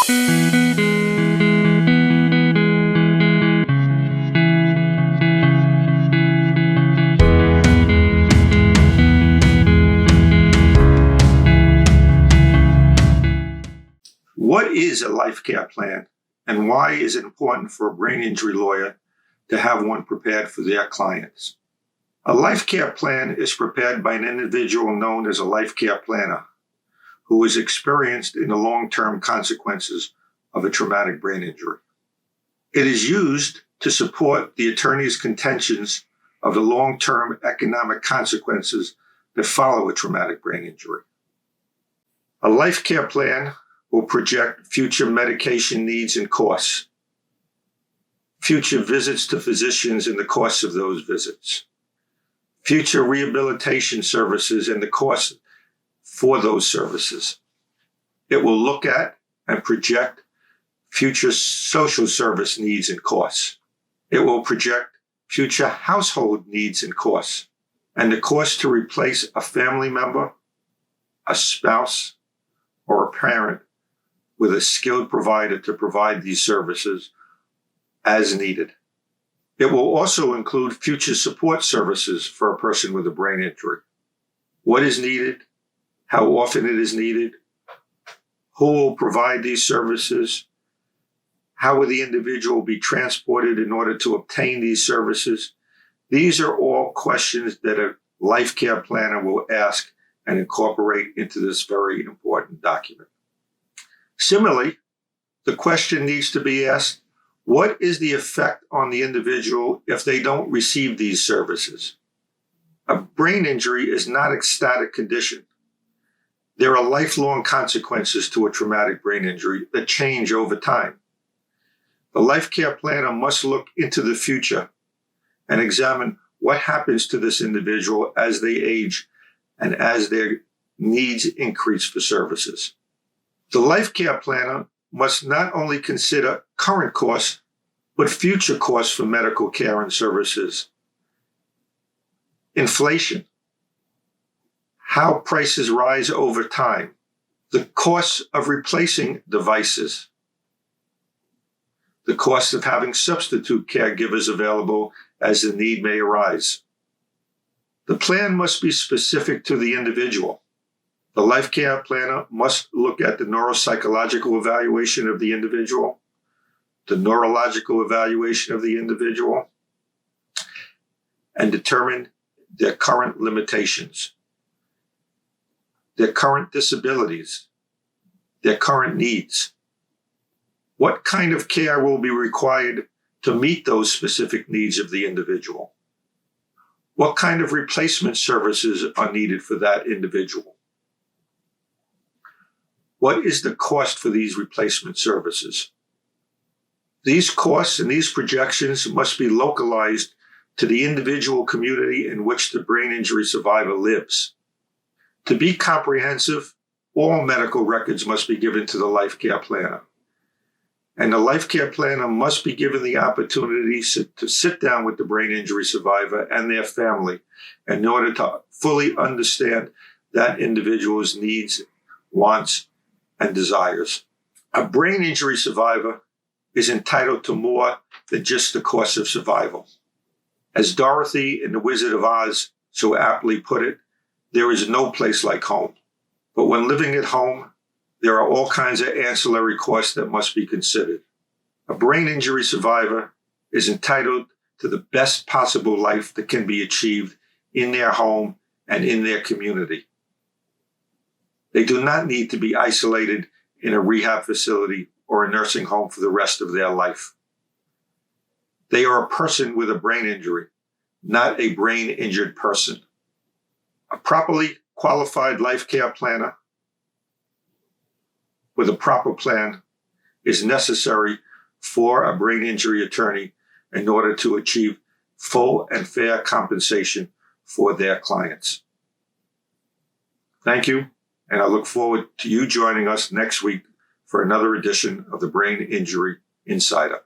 What is a life care plan, and why is it important for a brain injury lawyer to have one prepared for their clients? A life care plan is prepared by an individual known as a life care planner who is experienced in the long-term consequences of a traumatic brain injury. It is used to support the attorney's contentions of the long-term economic consequences that follow a traumatic brain injury. A life care plan will project future medication needs and costs, future visits to physicians and the costs of those visits, future rehabilitation services and the costs for those services. It will look at and project future social service needs and costs. It will project future household needs and costs, and the cost to replace a family member, a spouse, or a parent with a skilled provider to provide these services as needed. It will also include future support services for a person with a brain injury. What is needed, how often it is needed, who will provide these services, how will the individual be transported in order to obtain these services. These are all questions that a life care planner will ask and incorporate into this very important document. Similarly, the question needs to be asked, what is the effect on the individual if they don't receive these services? A brain injury is not a static condition. There are lifelong consequences to a traumatic brain injury that change over time. The life care planner must look into the future and examine what happens to this individual as they age and as their needs increase for services. The life care planner must not only consider current costs, but future costs for medical care and services. Inflation, how prices rise over time, the costs of replacing devices, the cost of having substitute caregivers available as the need may arise. The plan must be specific to the individual. The life care planner must look at the neuropsychological evaluation of the individual, the neurological evaluation of the individual, and determine their current limitations, their current disabilities, their current needs. What kind of care will be required to meet those specific needs of the individual? What kind of replacement services are needed for that individual? What is the cost for these replacement services? These costs and these projections must be localized to the individual community in which the brain injury survivor lives. To be comprehensive, all medical records must be given to the life care planner. And the life care planner must be given the opportunity to sit down with the brain injury survivor and their family in order to fully understand that individual's needs, wants, and desires. A brain injury survivor is entitled to more than just the cost of survival. As Dorothy in The Wizard of Oz so aptly put it, there is no place like home. But when living at home, there are all kinds of ancillary costs that must be considered. A brain injury survivor is entitled to the best possible life that can be achieved in their home and in their community. They do not need to be isolated in a rehab facility or a nursing home for the rest of their life. They are a person with a brain injury, not a brain-injured person. A properly qualified life care planner with a proper plan is necessary for a brain injury attorney in order to achieve full and fair compensation for their clients. Thank you, and I look forward to you joining us next week for another edition of the Brain Injury Insider.